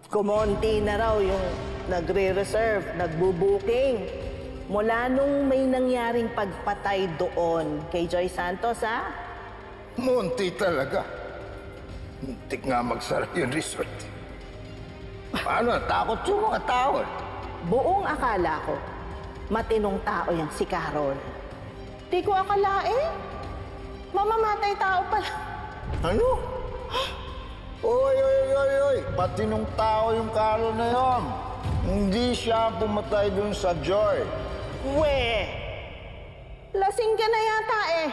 Kumonti na raw yung nagre-reserve, nagbubuking. Mula nung may nangyaring pagpatay doon kay Joy Santos, ha? Munti talaga. Muntik nga magsara yung resort. Paano? Takot yung mga tao. Buong akala ko, matinong tao yung si Carol. Di ko akalain. Mamamatay tao pala. Ano? Oy! Pati nung tao yung Carol na yon. Hindi siya pumatay dun sa Joy. We! Lasing ka na yata eh.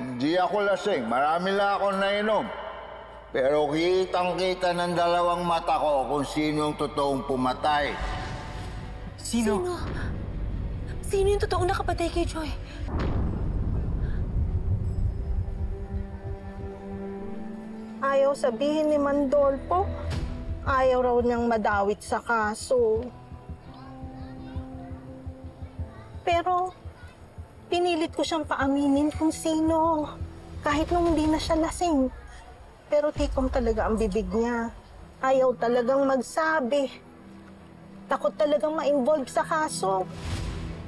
Hindi ako lasing. Marami lang ako nainom. Pero kitang-kita ng dalawang mata ko kung sino yung totoong pumatay. Sino? Sino yung totoong nakapatay kay Joy? Ayaw sabihin ni Mandolfo. Ayaw raw niyang madawit sa kaso. Pero, pinilit ko siyang paaminin kung sino. Kahit nung hindi na siya lasing. Pero tikom talaga ang bibig niya. Ayaw talagang magsabi. Takot talagang ma-involve sa kaso.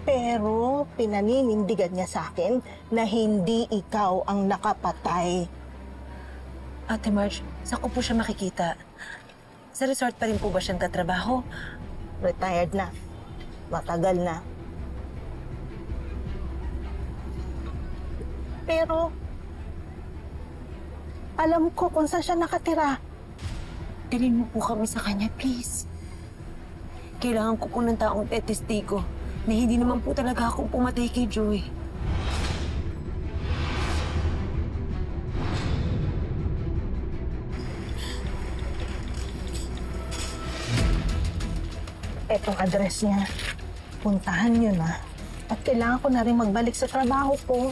Pero, pinaninindigan niya sa akin na hindi ikaw ang nakapatay. Ate Marge, saan ko po siya makikita? Sa resort pa rin po ba siyang tatrabaho? Retired na. Matagal na. Pero, alam ko kung saan siya nakatira. Dalhin mo po kami sa kanya, please. Kailangan ko po ng taong testigo na hindi naman po talaga akong pumatay kay Joy. Etong address niya. Puntahan niyo na. At kailangan ko na rin magbalik sa trabaho ko.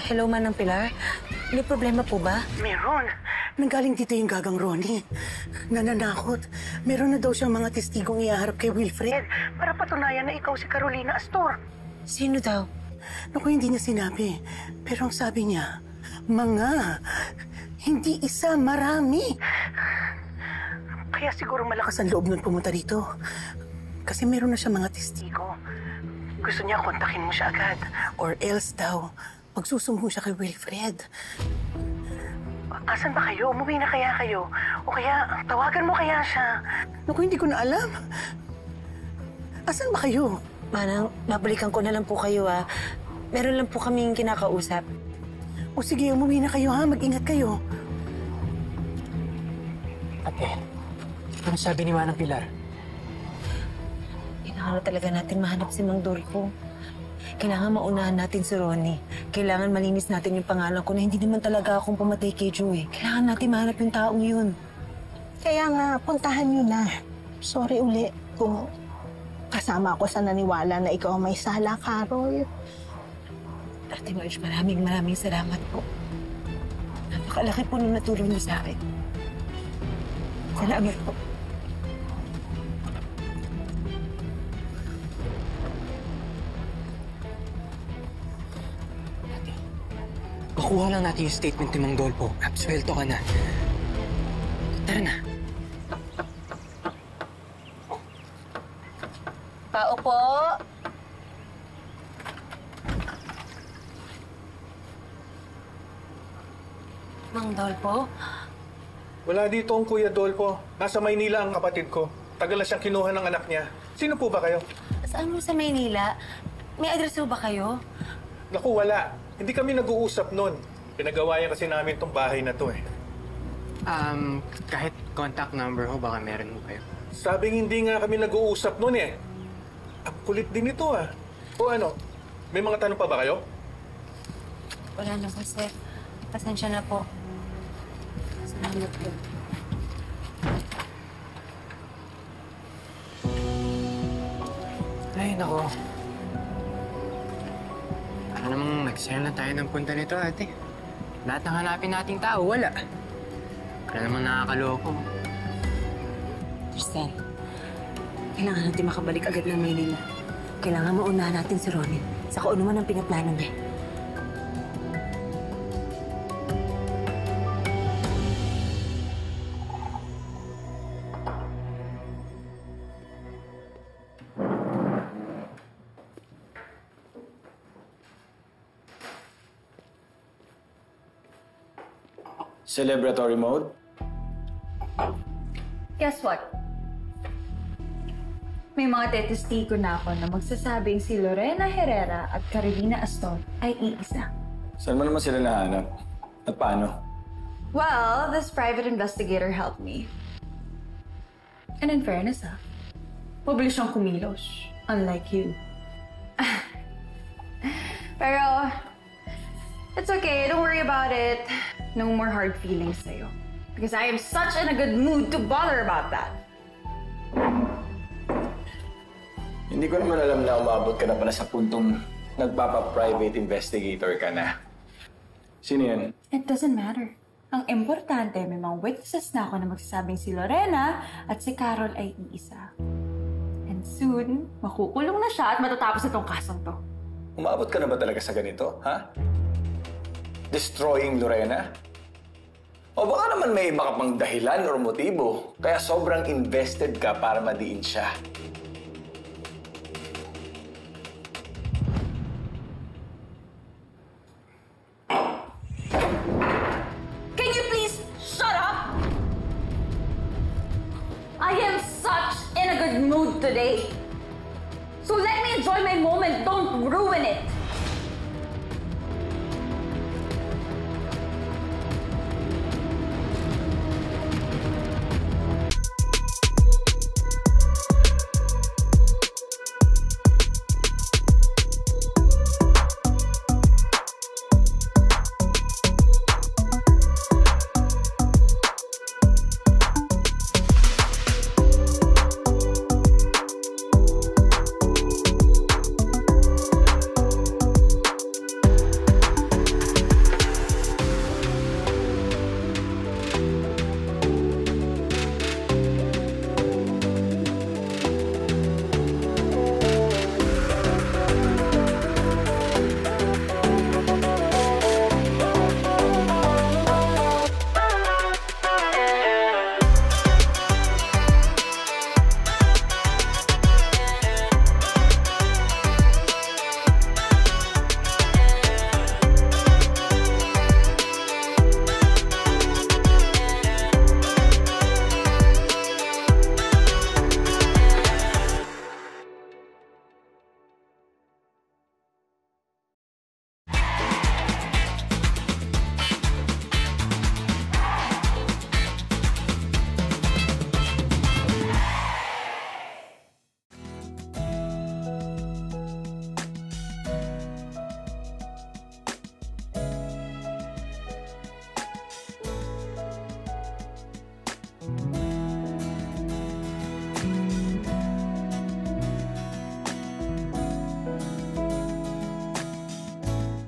Hello, Manang Pilar. May problema po ba? Meron. Nanggaling dito yung gagang Ronnie. Nananakot. Meron na daw siyang mga testigong ihaharap kay Wilfred para patunayan na ikaw si Carolina Astor. Sino daw? Naku, hindi niya sinabi. Pero ang sabi niya, mga, hindi isa, marami. Kaya siguro malakas ang loob nun pumunta dito. Kasi meron na siya mga testigo. Gusto niya kontakin mo siya agad. Or else daw, magsusumbong siya kay Wilfred. Asan ba kayo? Umuwi na kaya kayo? O kaya, tawagan mo kaya siya? Naku, hindi ko na alam. Asan ba kayo? Manang, babalikan ko na lang po kayo, ha. Meron lang po kaming kinakausap. O sige, umuwi na kayo, ha? Mag-ingat kayo. Ate, ano sabi ni Manang Pilar? Kailangan na talaga natin mahanap si Mang Dolfo. Kailangan maunahan natin si Ronnie. Kailangan malinis natin yung pangalan ko na hindi naman talaga akong pumatay kay Joy. Kailangan natin mahanap yung taong yun. Kaya nga, puntahan niyo na. Sorry uli kung kasama ako sa naniwala na ikaw may sala, Carol. Ate Marge, maraming salamat po. Napakalaki po nung natulong niyo sa akin. Salamat po. Makuha lang natin yung statement ni Mang Dolfo. Absuelto ka na. Tara na. Tao po. Mang Dolfo? Wala dito ang Kuya Dolfo. Nasa Maynila ang kapatid ko. Tagal na siyang kinuha ng anak niya. Sino po ba kayo? Saan mo sa Maynila? May address ba kayo? Naku, wala. Hindi kami nag-uusap noon. Pinagawayan kasi namin tong bahay na to eh. Kahit contact number ho, baka meron mo kayo. Sabing hindi nga kami nag-uusap noon eh. Ang kulit din ito ah. O ano, may mga tanong pa ba kayo? Wala na po, sir. Pasensya na po. Salamat po. Ay, nako. Para namang nag-share na tayo ng punta nito, ate. Lahat ng hanapin nating tao, wala. Kaya namang nakakaloko. Tristan, kailangan natin makabalik agad ng Maynila. Kailangan maunahan natin si Ronnie sa kung ano man ang pinaplano niya. Celebratory mode? Guess what? May mga tetestigo na ako na magsasabing si Lorena Herrera at Carolina Aston ay iisa. Saan mo naman sila nahanap? At paano? Well, this private investigator helped me. And in fairness, mabilis siyang kumilos. Unlike you. Pero, it's okay. Don't worry about it. No more hard feelings sa'yo. Because I am such in a good mood to bother about that. Hindi ko naman alam na umabot ka na pala sa puntong nagpapa-private investigator ka na. Sino yan? It doesn't matter. Ang importante, may mga witnesses na ako na magsasabing si Lorena at si Carol ay iisa. And soon, makukulong na siya at matatapos itong kasong to. Umabot ka na ba talaga sa ganito, ha? Destroying Lorena? O baka naman may iba ka pang dahilan o motibo, kaya sobrang invested ka para madiin siya. Can you please shut up? I am such in a good mood today. So let me enjoy my moment. Don't ruin it.